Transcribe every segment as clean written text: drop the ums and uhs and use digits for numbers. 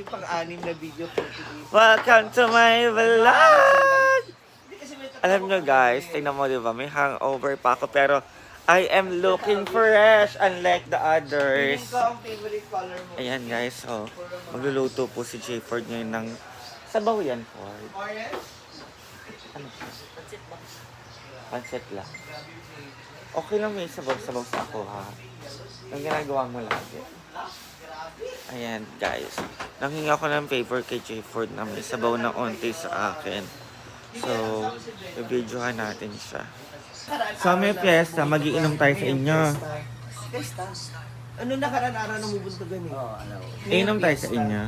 aking pang-anim na video for today. Welcome to my vlog! Alam nyo guys, tingnan mo diba, may hangover pa ako pero I am looking fresh unlike the others. Feeling ko ang favorite color mo. Ayan guys, so magluluto po si J. Ford ngayon ng sabaw yan, Ford. Orange? Ano siya? Pancit lang. Okay lang may sabaw-sabaw sa ako ha. Ang ginagawa mo lagi. Ayan guys, nanghinga ko ng favor kay J. Ford na may sabaw na onti sa akin. So, i-videohan natin siya. Sa may piyesta, magiinom tayo sa inyo. Fiesta? Ano nakaraan araw na mubuntugan eh? Oo, ano. Iinom tayo sa inyo.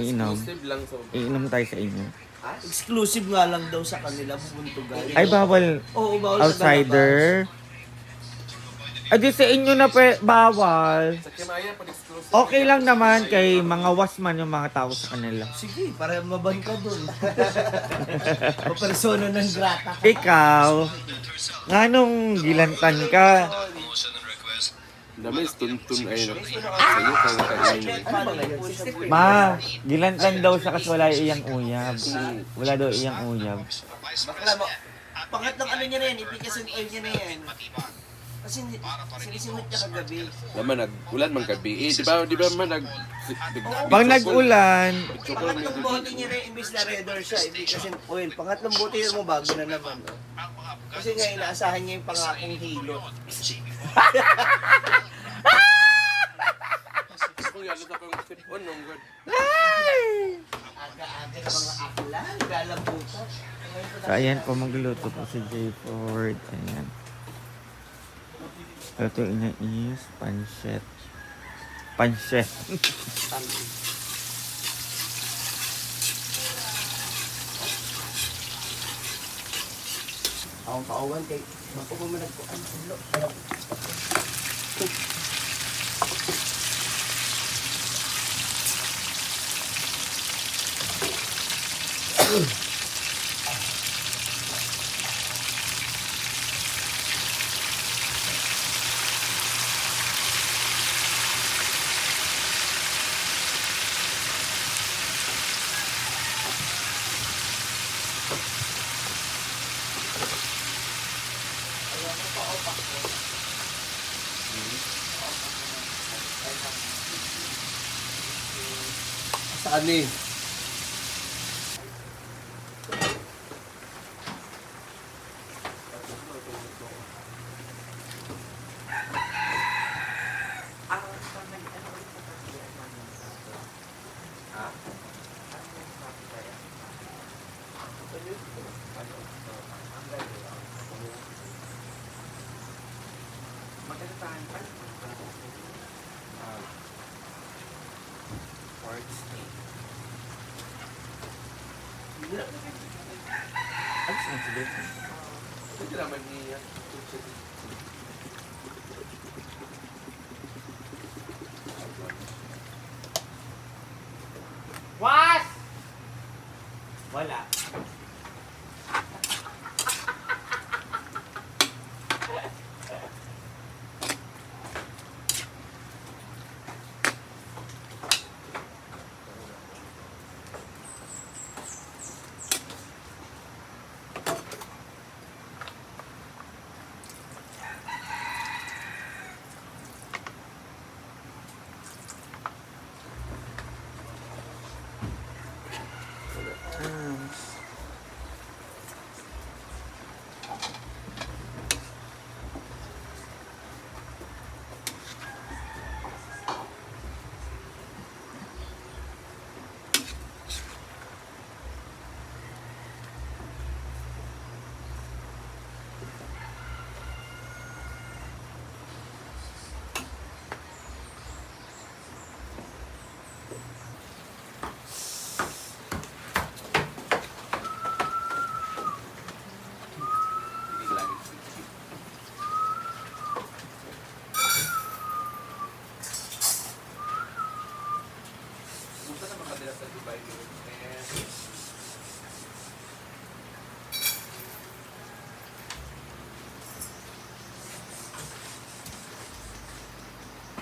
Iinom. Exclusive lang so. Iinom tayo sa inyo. Exclusive nga lang daw sa kanila bubuntugan. Ay, bawal. Oo, bawal Outsider. Ay, di sa inyo na bawal. Sa Kimaya, pag exclusive. Okay lang naman kay mga wasman yung mga tao sa kanila. Sige, para maban ka dun. O persona ng grata ka. Ikaw, nga nung gilantan ka, Dami, tuntun ay sa'yo kung kainin. Ano ba ngayon? ma, gilantan daw siya kasi wala iyang uyab. Wala daw iyang uyab. Bakla mo, pangatlong ano niya na yan, ipikasin oil niya na yan. Kasi sinisimot niya kagabi. Naman, ulan man gabi. Di ba man Pag nag-ulan, Pangatlong bote niya na imbis na redor siya, ipikasin oil. Pangatlong bote mo bago na naman. Kasi nga inaasahan niya yung pangakong hilo. Kung yan, sa kong sipon, oh God. Aga-aga ng mga akla, galambutan. so ayan po, magluluto po si J. Ford. Ayan. Ito ina is pancit. Pancit. Akong kauwan kay bako mo nagkuan. Saan eh? Pwede naman niya. Was! Wala.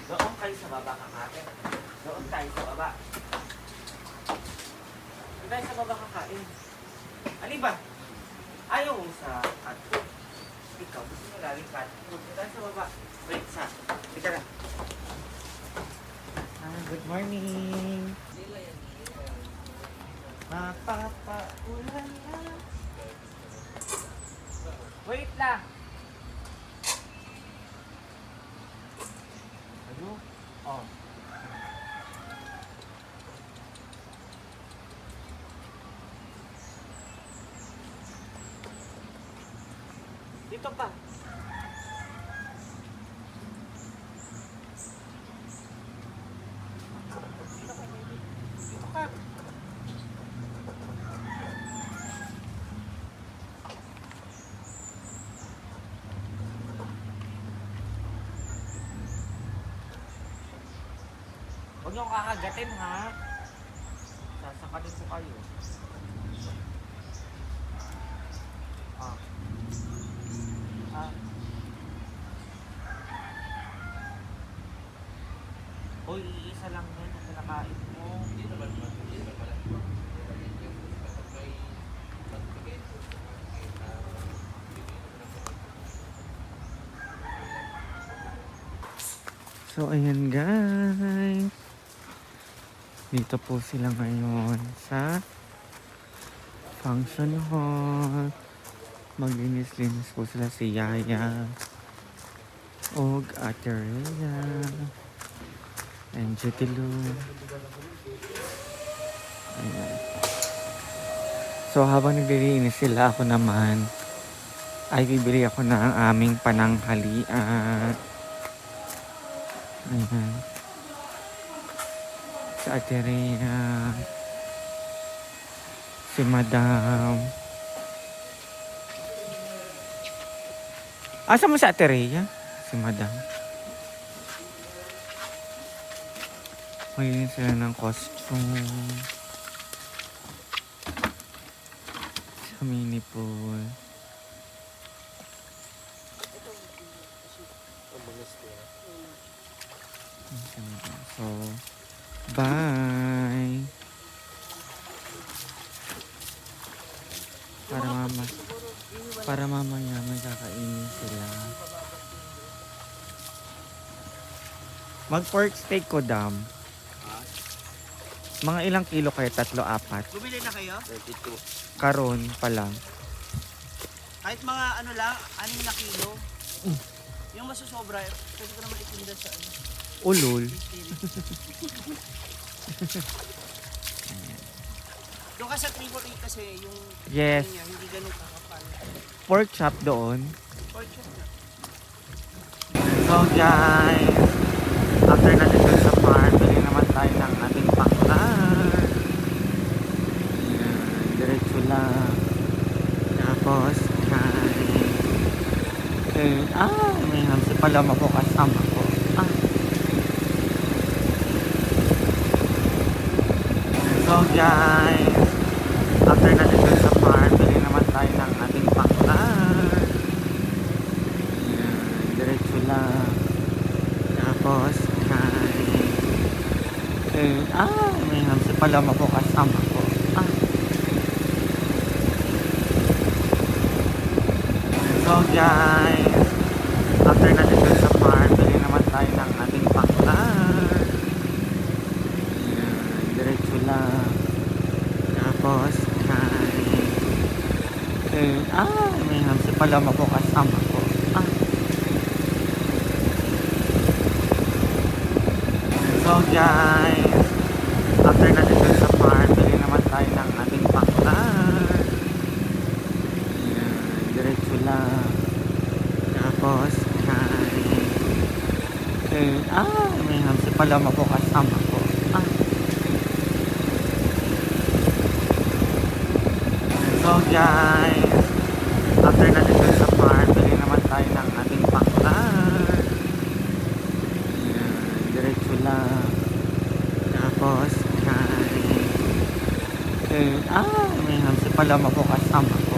Doon kayo sa baba kakain. Doon tayo sa baba. Doon tayo sa baba kakain. Ano ba? Ayaw mo sa cat food. Ikaw, gusto mo laging cat food. Doon tayo sa baba. Wait, sa. Teka lang. Good morning. Mapapaulan na. Wait lang. Ano? Oh. Dito pa. Dito ka. Huwag niyong kakagatin, ha? Sasakanin ko kayo. Ah. Ah. Uy, iisa lang yan ang pinakain mo. Hindi naman pala. So, ayan guys. Dito po sila ngayon sa function hall. Maglinis-linis po sila si Yaya og Ate Rhea and Jetilu. Ayan. So, habang naglilinis sila, ako naman ay bibili ako ng aming pananghalian. Ayan. Si Ate Rhea, si Madam. Asa mo si Ate Rhea? Si Madam. Maglinis sila ng costume. Sa mini pool. So, bye! Para mamaya may kakainin sila. Mag pork steak ko, Dam. Mga ilang kilo kayo? 3, 4? Bumili na kayo? 32. Karon pa lang. Kahit mga ano lang, 6 na kilo. Yung masusobra, pwede ko naman itinda sa ano. Ulol. Doon ka sa Triple A kasi yung Yes. ano niya, hindi ganun kakapal. Pork chop doon. Pork chop na. So guys, after natin dun sa farm, bili naman tayo ng ating pangkat. Ayan, diretso lang. Tapos, kain. May hamsi pala po kasama ko. So guys, after natin dun sa farm, bili naman tayo ng ating pangkat. Ayan, diretso lang. Tapos, kain. May hamsi pala po kasama ko. So guys, after natin dun sa farm, bili naman tayo ng ating pangkat. Ayan, diretso lang. Tapos, kain. May hamsi pala po kasama ko. So guys, after natin dun sa farm, bili naman tayo ng ating pangkat. Ayan, diretso lang. Tapos, kain. May hamsi pala po kasama ko. So guys, after natin dun sa farm, bili naman tayo ng ating pangkat. Ayan, diretso lang. Tapos, kain. May hamsi pala po kasama ko.